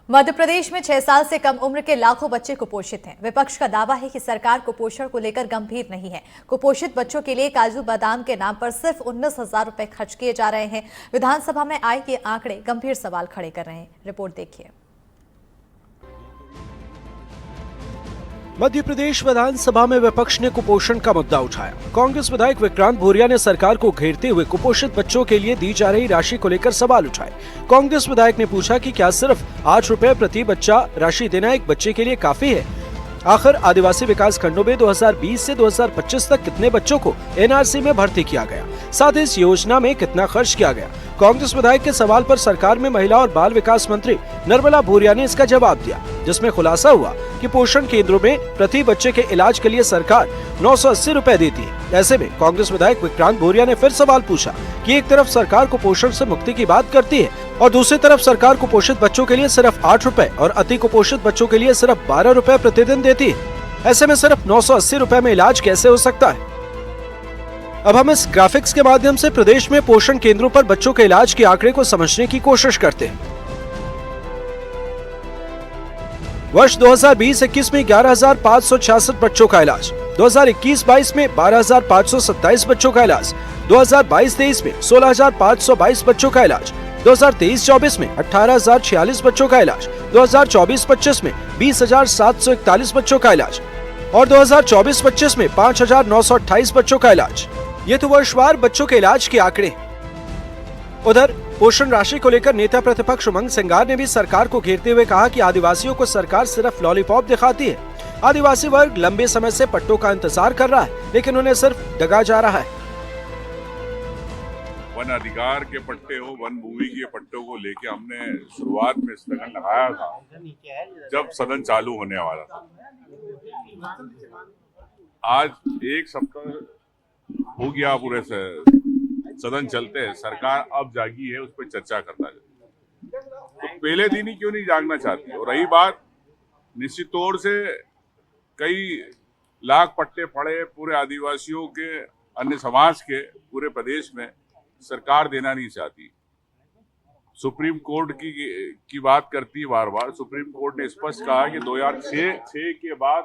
मध्य प्रदेश में 6 साल से कम उम्र के लाखों बच्चे कुपोषित हैं। विपक्ष का दावा है कि सरकार कुपोषण को लेकर गंभीर नहीं है। कुपोषित बच्चों के लिए काजू बादाम के नाम पर सिर्फ 19,000 रुपए खर्च किए जा रहे हैं। विधानसभा में आए ये आंकड़े गंभीर सवाल खड़े कर रहे हैं। रिपोर्ट देखिए। मध्य प्रदेश विधानसभा में विपक्ष ने कुपोषण का मुद्दा उठाया। कांग्रेस विधायक विक्रांत भूरिया ने सरकार को घेरते हुए कुपोषित बच्चों के लिए दी जा रही राशि को लेकर सवाल उठाए। कांग्रेस विधायक ने पूछा कि क्या सिर्फ 8 रुपए प्रति बच्चा राशि देना एक बच्चे के लिए काफी है? आखिर आदिवासी विकास खंडों में 2020 से 2025 तक कितने बच्चों को एनआरसी में भर्ती किया गया, साथ ही इस योजना में कितना खर्च किया गया? कांग्रेस विधायक के सवाल पर सरकार में महिला और बाल विकास मंत्री निर्मला भूरिया ने इसका जवाब दिया, जिसमें खुलासा हुआ कि पोषण केंद्रों में प्रति बच्चे के इलाज के लिए सरकार 980 रुपए देती है। ऐसे में कांग्रेस विधायक विक्रांत भूरिया ने फिर सवाल पूछा कि एक तरफ सरकार कुपोषण से मुक्ति की बात करती है और दूसरी तरफ सरकार कुपोषित बच्चों के लिए सिर्फ 8 रुपए और अति कुपोषित बच्चों के लिए सिर्फ 12 रुपए प्रतिदिन देती है। ऐसे में सिर्फ 980 रुपए में इलाज कैसे हो सकता है? अब हम इस ग्राफिक्स के माध्यम से प्रदेश में पोषण केंद्रों पर बच्चों के इलाज के आंकड़े को समझने की कोशिश करते हैं। वर्ष 2020-21 में 11,566 बच्चों का इलाज, 2021-22 में 12,527 बच्चों का इलाज, 2022-23 में 16,522 बच्चों का इलाज, 2023-24 में 18,046 बच्चों का इलाज, 2024-25 में 20,741 बच्चों का इलाज और 2024-25 में 5,928 बच्चों का इलाज। ये तो वर्षवार बच्चों के इलाज के आंकड़े। उधर पोषण राशि को लेकर नेता प्रतिपक्ष उमंग सिंगार ने भी सरकार को घेरते हुए कहा कि आदिवासियों को सरकार सिर्फ लॉलीपॉप दिखाती है। आदिवासी वर्ग लंबे समय से पट्टों का इंतजार कर रहा है, लेकिन उन्हें सिर्फ दगा जा रहा है। वन अधिकार के पट्टे हो, वन भूमि के पट्टों को लेके हमने शुरुआत में स्थगन लगाया था जब सदन चालू होने वाला था। आज एक सप्ताह हो गया पूरे से सदन चलते हैं, सरकार अब जागी है, उस पर चर्चा करता है। तो पहले दिन ही क्यों नहीं जागना चाहती? और रही बात, निश्चित तौर से कई लाख पट्टे पड़े पूरे आदिवासियों के, अन्य समाज के पूरे प्रदेश में, सरकार देना नहीं चाहती। सुप्रीम कोर्ट की बात करती है बार बार। सुप्रीम कोर्ट ने स्पष्ट कहा कि 2006 के बाद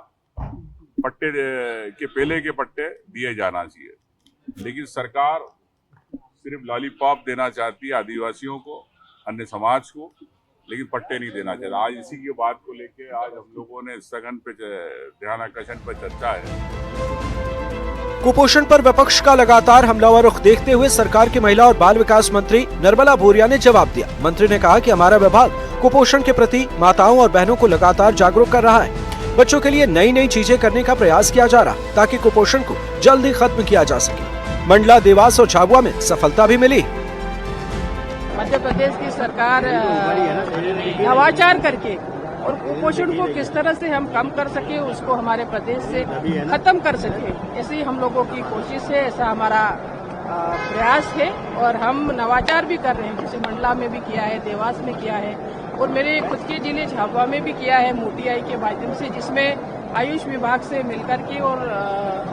पट्टे के पहले के पट्टे दिए जाना चाहिए, लेकिन सरकार सिर्फ लॉलीपॉप देना चाहती है आदिवासियों को, अन्य समाज को, लेकिन पट्टे नहीं देना चाहती। आज इसी की बात को लेके आज हम लोगों ने स्थगन पे ध्यानाकर्षण पर चर्चा है। कुपोषण पर विपक्ष का लगातार हमलावर रुख देखते हुए सरकार की महिला और बाल विकास मंत्री निर्मला भूरिया ने जवाब दिया। मंत्री ने कहा कि हमारा विभाग कुपोषण के प्रति माताओं और बहनों को लगातार जागरूक कर रहा है। बच्चों के लिए नई नई चीजें करने का प्रयास किया जा रहा ताकि कुपोषण को जल्द ही खत्म किया जा सके। मंडला, देवास और झाबुआ में सफलता भी मिली। मध्य प्रदेश की सरकार नवाचार करके और कुपोषण को किस तरह से हम कम कर सके, उसको हमारे प्रदेश से खत्म कर सके, ऐसी हम लोगों की कोशिश है, ऐसा हमारा प्रयास है। और हम नवाचार भी कर रहे हैं, जैसे मंडला में भी किया है, देवास में किया है और मेरे खुद के जिले झाबुआ में भी किया है मोटीआई के माध्यम से, जिसमें आयुष विभाग से मिलकर के और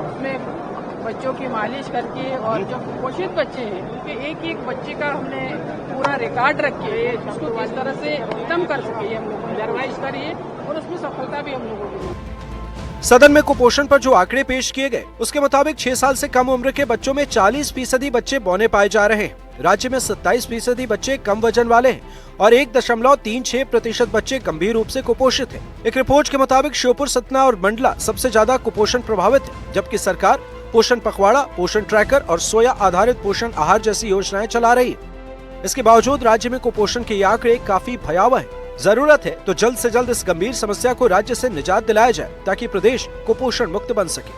उसमें बच्चों की मालिश करके और जो कुपोषित बच्चे हैं उनके एक एक बच्चे का हमने पूरा रिकॉर्ड रखे, जिसको किस तरह से खत्म कर सके हम लोगों ने निर्वाहित करिए और उसमें सफलता भी हम लोगों की। सदन में कुपोषण पर जो आंकड़े पेश किए गए, उसके मुताबिक 6 साल से कम उम्र के बच्चों में 40% बच्चे बौने पाए जा रहे हैं। राज्य में 27% बच्चे कम वजन वाले हैं और 1.36% बच्चे गंभीर रूप से कुपोषित हैं। एक रिपोर्ट के मुताबिक श्योपुर, सतना और मंडला सबसे ज्यादा कुपोषण प्रभावित है, जबकि सरकार पोषण पखवाड़ा, पोषण ट्रैकर और सोया आधारित पोषण आहार जैसी योजनाएं चला रही है। इसके बावजूद राज्य में कुपोषण के ये आंकड़े काफी भयावह हैं। जरूरत है तो जल्द से जल्द इस गंभीर समस्या को राज्य से निजात दिलाया जाए ताकि प्रदेश कुपोषण मुक्त बन सके।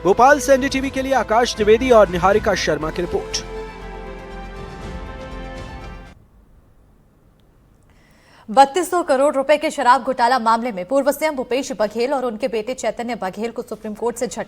भोपाल से एनडीटीवी के लिए आकाश द्विवेदी और निहारिका शर्मा की रिपोर्ट। 3200 करोड़ रुपए के शराब घोटाला मामले में पूर्व सीएम भूपेश बघेल और उनके बेटे चैतन्य बघेल को सुप्रीम कोर्ट से झटका